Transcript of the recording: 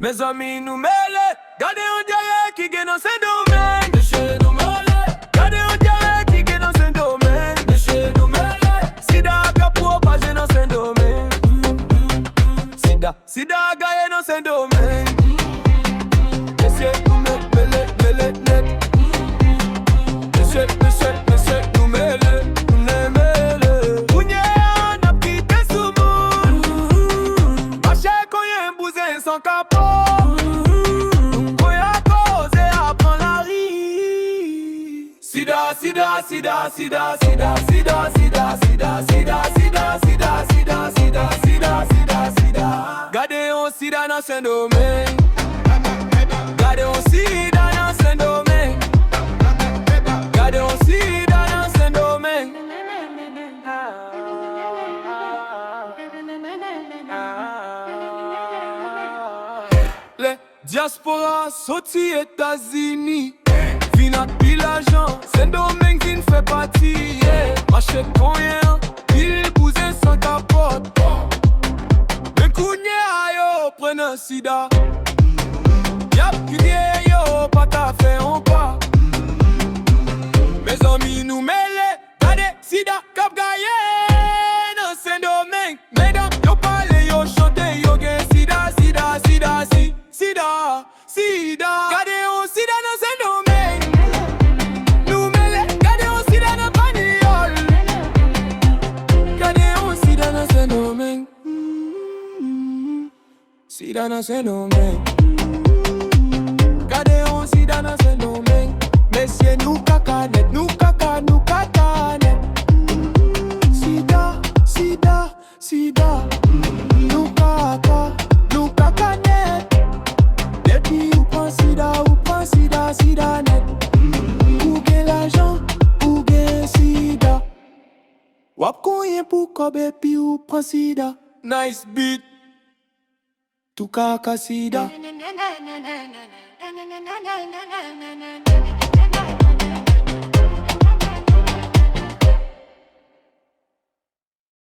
Mes amis nous mêlent, gardez on dirait qui gagne dans SENDOMENG. De chez nous mêlent, gardez on dirait qui gagne dans SENDOMENG. De chez nous mêlent, SIDA a propagé dans SENDOMENG. SIDA a gagné dans SENDOMENG. Monsieur nous mêlent net. Monsieur nous mêlent. Sans capot, Koya cause apprend la rie. SIDA, SIDA, SIDA, SIDA, SIDA, SIDA, SIDA, SIDA, SIDA, SIDA, SIDA, SIDA, SIDA, SIDA, SIDA, SIDA. Gardez on SIDA dans SENDOMENG. Gardez on SIDA dans SENDOMENG. Gardez on SIDA dans SENDOMENG. Les diaspora sorti États-Unis, vin pile l'argent, SENDOMENG vin fait partie. Marché combien, il cousin sans capote. Mais kounye yo prenne SIDA. Yap crié yo pas ta fait on pas. Mes amis nous mêlent, gardez SIDA cap gagne dans SENDOMENG. Mesdames yo parle yo chante yo gen SIDA, SIDA, SIDA, SIDA. SIDA, SIDA, gardez on SIDA dans SENDOMENG. Nous mêlons, gardez on SIDA dans Kreyòl. Gardez on SIDA dans SENDOMENG. SIDA dans SENDOMENG. Gardez on SIDA dans SENDOMENG. Messieurs nous cacanet, nous cacanet. SIDA, SIDA, SIDA. Nous cacanet. Ou prend SIDA, SIDA net. Ou gen l'argent, ou gen SIDA. Wap konyen pou kobe pi ou prend SIDA. Nice beat. Tout kaka SIDA.